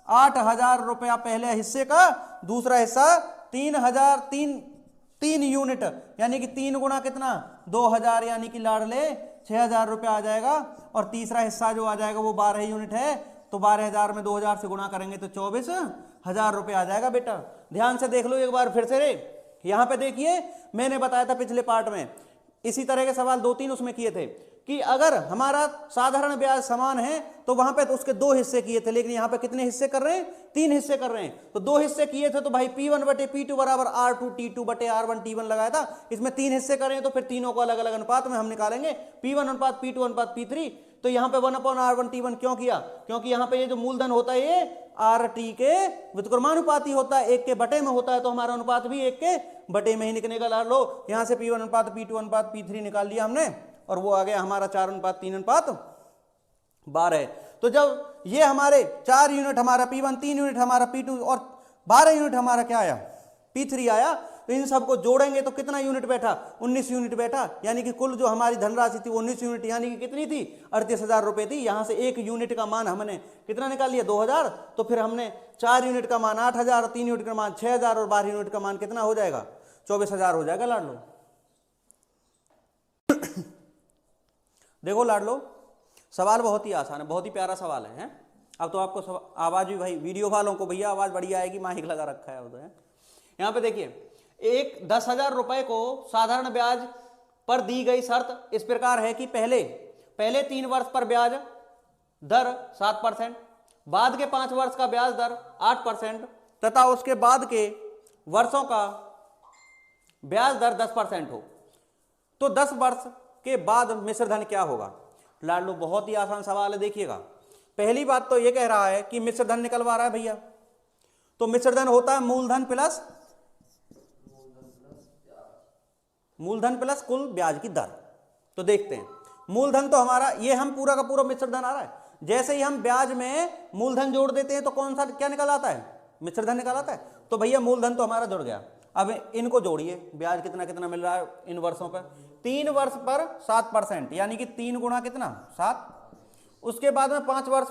8,000 रुपया पहले हिस्से का, दूसरा हिस्सा 3 यूनिट, यानी कि 3 गुणा कितना? 2,000, यानी कि लाडले 6,000 रुपया आ जाएगा। और तीसरा हिस्सा जो आ जाएगा वो 12 यूनिट है, तो 12,000 में 2,000 से गुणा करेंगे तो 24,000 रुपया आ जाएगा। बेटा ध्यान से देख लो एक बार फिर से रे। यहां पे देखिए, मैंने बताया था पिछले पार्ट में, इसी तरह के सवाल 2-3 उसमें किए थे कि अगर हमारा साधारण ब्याज समान है तो वहां पे तो उसके 2 हिस्से किए थे, लेकिन यहां पे कितने हिस्से कर रहे हैं? 3 हिस्से कर रहे हैं। तो 2 हिस्से किए थे तो भाई P1/P2 बराबर R2T2 बटे R1T1 लगाया था। इसमें 3 हिस्से कर रहे हैं तो फिर तीनों को अलग अलग अनुपात में हम निकालेंगे। P1 अनुपात P2 अनुपात P3, तो यहाँ पे 1/R1T1 क्यों किया? क्योंकि यहाँ पे ये जो मूलधन होता है ये RT के व्युत्क्रमानुपाती होता है, 1 के बटे में होता है, तो हमारा अनुपात भी 1 के बटे में ही निकलेगा। लो यहाँ से P1 अनुपात P2 अनुपात P3 निकाल लिया हमने, और वो आ गया हमारा 4:3:12। तो जब ये हमारे 4 यूनिट हमारा P1, 3 यूनिट हमारा P2 और 12 यूनिट हमारा क्या आया? P3 आया, तो इन सबको जोड़ेंगे तो कितना यूनिट बैठा? 19 यूनिट बैठा। यानी कि कुल जो हमारी धनराशि थी 19 यूनिट, यानी कि कितनी थी? 38,000 रुपए थी। यहां से 1 यूनिट का मान हमने कितना निकाल लिया? 2,000। तो फिर हमने 4 यूनिट का मान 8,000, 3 यूनिट का मान 6,000 और 12 यूनिट का मान कितना हो जाएगा? 24,000 हो जाएगा लाडलो। देखो लाडलो, सवाल बहुत ही आसान है, बहुत ही प्यारा सवाल है। अब तो आपको आवाज भी भाई वीडियो वालों को भैया आवाज बढ़िया आएगी, माइक लगा रखा है उधर। यहाँ पे देखिए, एक 10,000 रुपए को साधारण ब्याज पर दी गई शर्त इस प्रकार है कि पहले 3 वर्ष पर ब्याज दर 7%, बाद के 5 वर्ष का ब्याज दर 8% तथा उसके बाद के वर्षों का ब्याज दर 10% हो। तो 10 वर्ष के बाद मिश्र धन क्या होगा? लाडलो बहुत ही आसान सवाल है, देखिएगा। पहली बात तो ये कह रहा है कि मिश्र धन निकलवा रहा है भैया, तो मिश्र धन होता है मूलधन प्लस कुल ब्याज की दर। तो देखते हैं, मूलधन तो हमारा ये हम पूरा का पूरा मिश्र धन आ रहा है। जैसे ही हम ब्याज में मूलधन जोड़ देते हैं तो कौन सा क्या निकल आता है? मिश्र धन निकल आता है। तो भैया मूलधन तो हमारा जुड़ गया। अब इनको जोड़िए, ब्याज कितना कितना मिल रहा है इन वर्षों पर? 3 वर्ष पर 7%, यानी कि 3 गुणा कितना? 7। उसके बाद में 5 वर्ष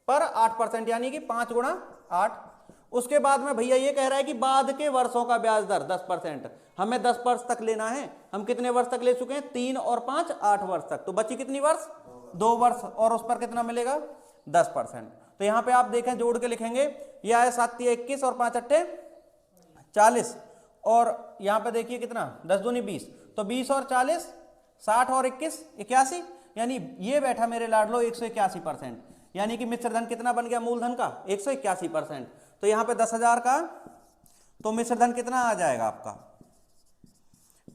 पर 8%, यानी कि 5 गुणा 8। उसके बाद में भैया ये कह रहा है कि बाद के वर्षों का ब्याज दर 10%। हमें 10 वर्ष तक लेना है। हम कितने वर्ष तक ले चुके हैं? 3 और 5 8 वर्ष तक। तो बची कितनी वर्ष? 2 वर्ष, और उस पर कितना मिलेगा? 10%। तो यहाँ पे आप देखें, जोड़ के लिखेंगे, यह आया 7 × 21 और 5 × 40, और यहाँ पे देखिए कितना? 10 दूनी 20, तो 20 और 40 60 और 21 81, यानी ये बैठा मेरे लाडलो 181%। यानी कि मिश्र धन कितना बन गया मूलधन का? 181%। तो यहाँ पे 10,000 का, तो मिश्र धन कितना आ जाएगा आपका?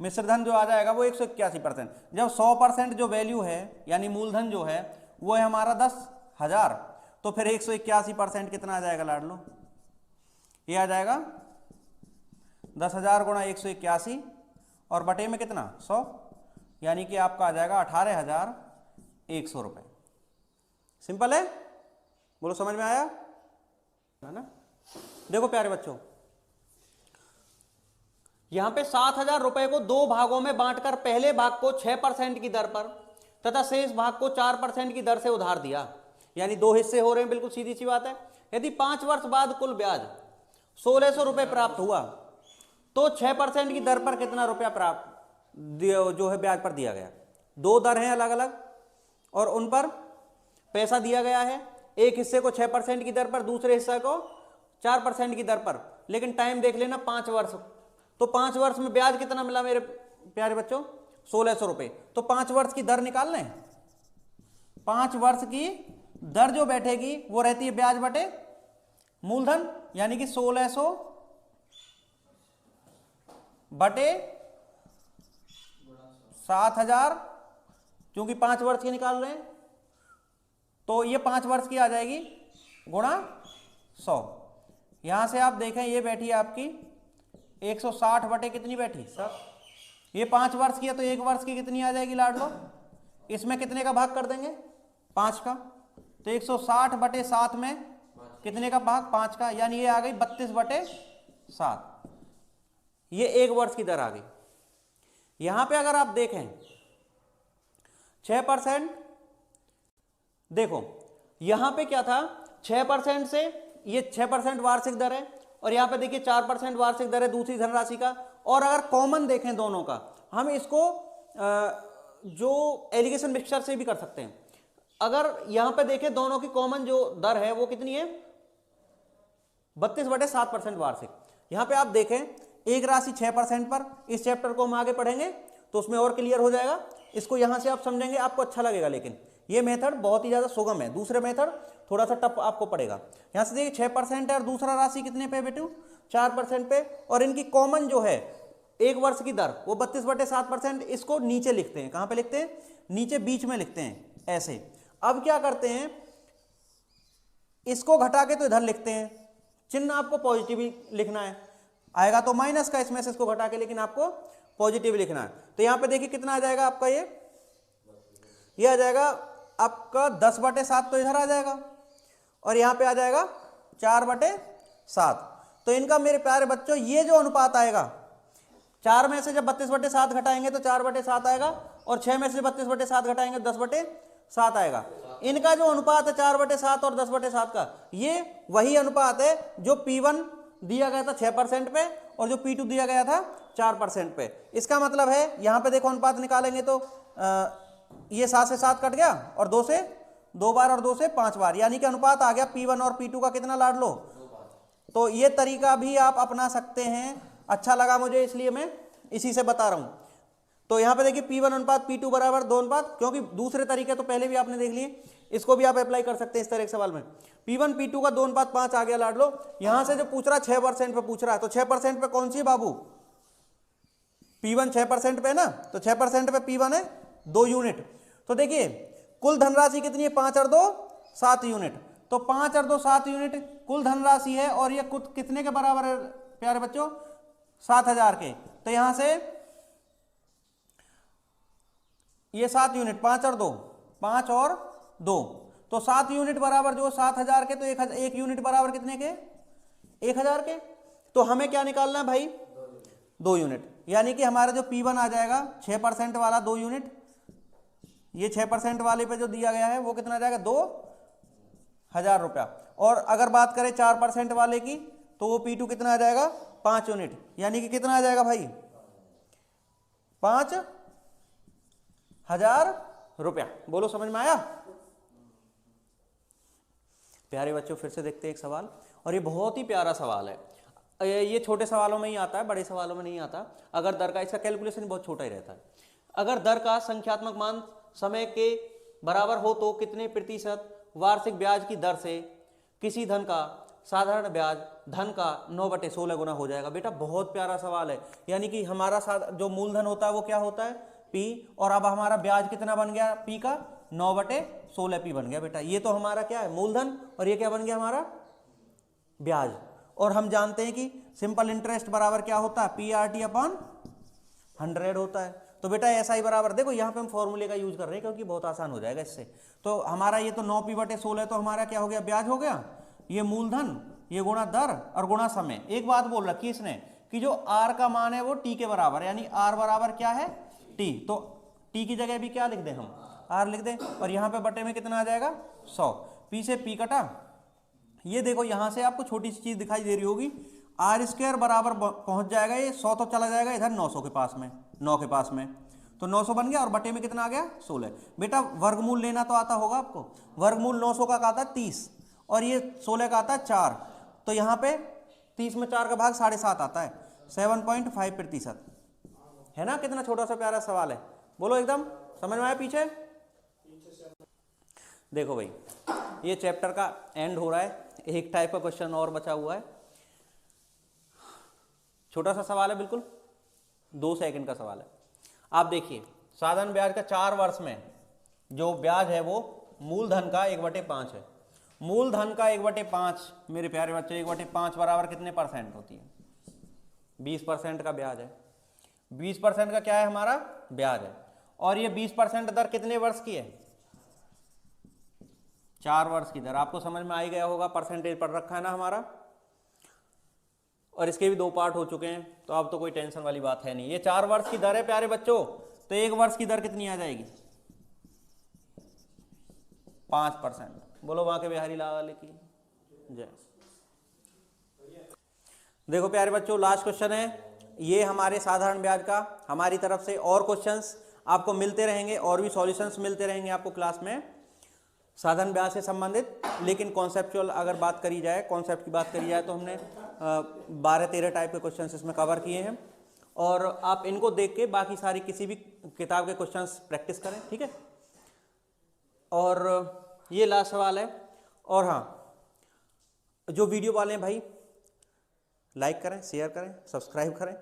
मिश्र धन जो आ जाएगा वो 181%। जब 100% जो वैल्यू है, यानी मूलधन जो है वो है हमारा 10,000, तो फिर 181% कितना आ जाएगा लाडलो? ये आ जाएगा 10,000 गुणा 181 और बटे में कितना? 100, यानी कि आपका आ जाएगा 18,100 रुपए। सिंपल है, बोलो समझ में आया है ना? देखो प्यारे बच्चों, यहां पे 7,000 रुपए को 2 भागों में बांटकर पहले भाग को 6% की दर पर तथा शेष भाग को 4% की दर से उधार दिया, यानी 2 हिस्से हो रहे हैं। बिल्कुल सीधी सी बात है। यदि 5 वर्ष बाद कुल ब्याज 1,600 रुपए प्राप्त हुआ तो 6% की दर पर कितना रुपया प्राप्त जो है ब्याज पर दिया गया? 2 दर हैं अलग अलग और उन पर पैसा दिया गया है। एक हिस्से को 6% की दर पर, दूसरे हिस्से को 4% की दर पर। लेकिन टाइम देख लेना, 5 वर्ष। तो 5 वर्ष में ब्याज कितना मिला मेरे प्यारे बच्चों? 1,600 रुपए। तो 5 वर्ष की दर निकाल लें। 5 वर्ष की दर जो बैठेगी वो रहती है ब्याज बटे मूलधन, यानी कि 1,600 बटे 7,000, क्योंकि 5 वर्ष की निकाल रहे हैं, तो ये 5 वर्ष की आ जाएगी गुणा 100। यहां से आप देखें, ये बैठी है आपकी 160 बटे कितनी बैठी सर? ये 5 वर्ष की है, तो 1 वर्ष की कितनी आ जाएगी लाडलो? इसमें कितने का भाग कर देंगे? 5 का। तो 160 बटे 7 में कितने का भाग? 5 का, यानी ये आ गई 32 बटे 7। ये 1 वर्ष की दर आ गई। यहां पे अगर आप देखें 6%, देखो यहां पे क्या था? 6% से ये 6% वार्षिक दर है, और यहां पे देखिए 4% वार्षिक दर है दूसरी धनराशि का। और अगर कॉमन देखें दोनों का, हम इसको जो एलिगेशन मिक्सचर से भी कर सकते हैं। अगर यहां पे देखें दोनों की कॉमन जो दर है वो कितनी है? 32 बटे 7% वार्षिक। यहां पे आप देखें एक राशि 6% पर, इस चैप्टर को हम आगे पढ़ेंगे तो उसमें और क्लियर हो जाएगा। इसको यहां से आप समझेंगे, आपको अच्छा लगेगा। लेकिन ये मेथड बहुत ही ज्यादा सुगम है, दूसरे मेथड थोड़ा सा टफ आपको पड़ेगा। यहां से देखिए 6% है और दूसरा राशि कितने पे बेटू? 4% पे। और इनकी कॉमन जो है 1 वर्ष की दर वो 32 बटे 7%। इसको नीचे लिखते हैं, कहां पे लिखते हैं? नीचे बीच में लिखते हैं, ऐसे। अब क्या करते हैं, इसको घटा के तो इधर लिखते हैं, चिन्ह आपको पॉजिटिव ही लिखना है, आएगा तो माइनस का इसमें से इसको घटा के, लेकिन आपको पॉजिटिव लिखना है। तो यहाँ पे देखिए कितना आ जाएगा आपका, ये आ जाएगा आपका 10/7 तो इधर आ जाएगा, और यहाँ पे आ जाएगा 4/7। तो इनका मेरे प्यारे बच्चों ये जो अनुपात आएगा, 4 में से जब 32/7 घटाएंगे तो 4/7 आएगा, और 6 में से 32/7 घटाएंगे तो 10/7 आएगा। इनका जो अनुपात है 4/7 और 10/7 का, ये वही अनुपात है जो P1 दिया गया था 6% पे और जो P2 दिया गया था 4% पे। इसका मतलब है यहाँ पे देखो अनुपात निकालेंगे तो ये 7 से 7 कट गया, और 2 से 2 बार और 2 से 5 बार, यानी कि अनुपात आ गया P1 और P2 का कितना लाड लो। तो ये तरीका भी आप अपना सकते हैं, अच्छा लगा मुझे इसलिए मैं इसी से बता रहा हूँ। तो यहाँ पे देखिए P1 अनुपात P2 बराबर 2 अनुपात, क्योंकि दूसरे तरीके तो पहले भी आपने देख लिए, इसको भी आप अप्लाई कर सकते हैं इस तरह के सवाल में। P1 P2 का 2:5 आ गया लाड लो। यहाँ से जो पूछ रहा है 6% पे पूछ रहा है, तो 6% पे कौन सी है बाबू, P1 6% पे ना, तो 6% पे P1 है 2 यूनिट। तो देखिए कुल धनराशि कितनी है, 5 और 2 7 यूनिट। तो 5 और 2 7 यूनिट कुल धनराशि है, और ये कितने के बराबर है प्यारे बच्चों, 7000 के। तो यहां से ये 7 यूनिट, 5 और 2 5 और 2, तो 7 यूनिट बराबर जो 7000 के, तो 1 यूनिट बराबर कितने के, 1000 के। तो हमें क्या निकालना है भाई, 2 यूनिट, यानी कि हमारा जो P1 आ जाएगा 6% वाला 2 यूनिट, ये 6% वाले पे जो दिया गया है वो कितना आ जाएगा, 2000 रुपया। और अगर बात करें 4% वाले की, तो वो P2 कितना आ जाएगा, 5 यूनिट, यानी कि कितना आ जाएगा भाई, 5000 रुपया। बोलो समझ में आया प्यारे बच्चों। फिर से देखते हैं एक सवाल, और ये बहुत ही प्यारा सवाल है। ये छोटे सवालों में ही आता है, बड़े सवालों में नहीं आता। अगर दर का, इसका कैलकुलेशन बहुत छोटा ही रहता है। अगर दर का संख्यात्मक मान समय के बराबर हो तो कितने प्रतिशत वार्षिक ब्याज की दर से किसी धन का साधारण ब्याज धन का 9/16 गुना हो जाएगा। बेटा बहुत प्यारा सवाल है, यानी कि हमारा जो मूलधन होता है वो क्या होता है, P, और अब हमारा ब्याज कितना बन गया P का, 9/16 P बन गया। बेटा ये तो हमारा क्या है, मूलधन, और ये क्या बन गया, हमारा ब्याज। और हम जानते हैं कि सिंपल इंटरेस्ट बराबर क्या होता है, PRT/100 होता है। तो बेटा ऐसा ही बराबर, देखो यहाँ पे हम फॉर्मूले का यूज कर रहे हैं क्योंकि बहुत आसान हो जाएगा इससे। तो हमारा ये तो 9P/16, तो हमारा क्या हो गया, ब्याज हो गया, ये मूलधन, ये गुणा दर और गुणा समय। एक बात बोल रखी इसने कि जो R का मान है वो T के बराबर, यानी R बराबर क्या है, T। तो T की जगह भी क्या लिख दें हम, R लिख दें, और यहाँ पे बटे में कितना आ जाएगा, 100। P से P कटा, ये देखो यहाँ से आपको छोटी सी चीज दिखाई दे रही होगी, R² बराबर पहुंच जाएगा, ये 100 तो चला जाएगा इधर 900 के पास में, 9 के पास में, तो 900 बन गया, और बटे में कितना आ गया, 16। बेटा वर्गमूल लेना तो आता होगा आपको, वर्गमूल 900 का आता है 30, और ये 16 का आता है 4, तो यहाँ पे 30 में 4 का भाग 7.5 आता है, 7.5%, है ना। कितना छोटा सा प्यारा सवाल है, बोलो एकदम समझ में आया पीछे। देखो भाई ये चैप्टर का एंड हो रहा है, एक टाइप का क्वेश्चन और बचा हुआ है, छोटा सा सवाल है, बिल्कुल 2 सेकंड का सवाल है। आप देखिए साधारण ब्याज का 4 वर्ष में जो ब्याज है वो मूलधन का 1/5 है। मूलधन का 1/5 मेरे प्यारे बच्चे, 1/5 बराबर कितने परसेंट होती है, 20% का ब्याज है। 20% का क्या है, हमारा ब्याज है, और ये 20% दर कितने वर्ष की है, 4 वर्ष की दर। आपको समझ में आ ही गया होगा, परसेंटेज पढ़ रखा है ना हमारा, और इसके भी 2 पार्ट हो चुके हैं, तो अब तो कोई टेंशन वाली बात है नहीं। ये 4 वर्ष की दर है प्यारे बच्चों, तो 1 वर्ष की दर कितनी आ जाएगी, 5%। बोलो वहां के बिहारी लाल की जय। देखो प्यारे बच्चों लास्ट क्वेश्चन है ये हमारे साधारण ब्याज का, हमारी तरफ से और क्वेश्चंस आपको मिलते रहेंगे, और भी सॉल्यूशंस मिलते रहेंगे आपको क्लास में साधारण ब्याज से संबंधित। लेकिन कॉन्सेप्चुअल अगर बात करी जाए, कॉन्सेप्ट की बात करी जाए, तो हमने 12-13 टाइप के क्वेश्चंस इसमें कवर किए हैं, और आप इनको देख के बाकी सारी किसी भी किताब के क्वेश्चंस प्रैक्टिस करें, ठीक है। और ये लास्ट सवाल है, और हाँ जो वीडियो वाले हैं भाई लाइक करें, शेयर करें, सब्सक्राइब करें,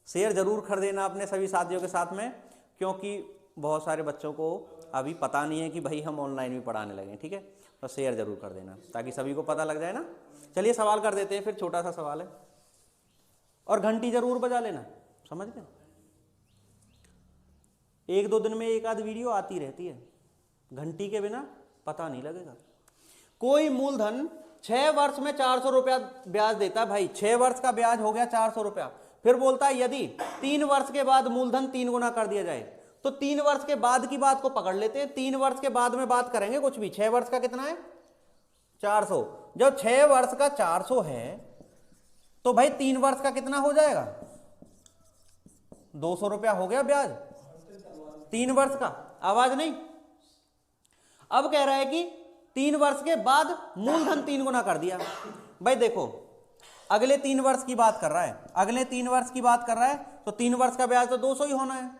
शेयर जरूर कर देना अपने सभी साथियों के साथ में, क्योंकि बहुत सारे बच्चों को अभी पता नहीं है कि भाई हम ऑनलाइन भी पढ़ाने लगे, ठीक है। तो शेयर जरूर कर देना ताकि सभी को पता लग जाए ना। चलिए सवाल कर देते हैं, फिर छोटा सा सवाल है, और घंटी जरूर बजा लेना, समझ गए। 1-2 दिन में एक आध वीडियो आती रहती है, घंटी के बिना पता नहीं लगेगा। कोई मूलधन 6 वर्ष में 400 रुपया ब्याज देता है भाई, 6 वर्ष का ब्याज हो गया 400 रुपया। फिर बोलता है यदि 3 वर्ष के बाद मूलधन 3 गुना कर दिया जाए, तो 3 वर्ष के बाद की बात को पकड़ लेते हैं। 3 वर्ष के बाद में बात करेंगे कुछ भी। 6 वर्ष का कितना है 400, जब 6 वर्ष का 400 है तो भाई 3 वर्ष का कितना हो जाएगा 200 रुपया हो गया ब्याज 3 वर्ष का। आवाज नहीं। अब कह रहा है कि 3 वर्ष के बाद मूलधन 3 गुना कर दिया। भाई देखो अगले 3 वर्ष की बात कर रहा है, अगले 3 वर्ष की बात कर रहा है, तो 3 वर्ष का ब्याज तो 200 ही होना है।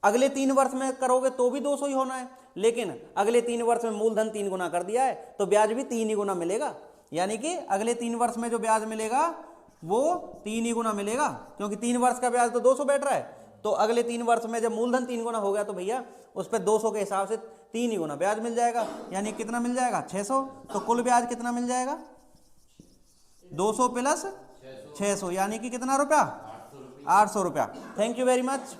अगले 3 वर्ष में करोगे तो भी 200 ही होना है, लेकिन अगले 3 वर्ष में मूलधन 3 गुना कर दिया है तो ब्याज भी 3 ही गुना मिलेगा। यानी कि अगले 3 वर्ष में जो ब्याज मिलेगा वो 3 ही गुना मिलेगा, क्योंकि 3 वर्ष का ब्याज तो 200 बैठ रहा है। तो अगले 3 वर्ष में जब मूलधन 3 गुना हो गया तो भैया उस पर 200 के हिसाब से 3 ही गुना ब्याज मिल जाएगा। यानी कितना मिल जाएगा 600। तो कुल ब्याज कितना मिल जाएगा 200 प्लस 600, यानी कि कितना रुपया 800 रुपया। Thank you very much.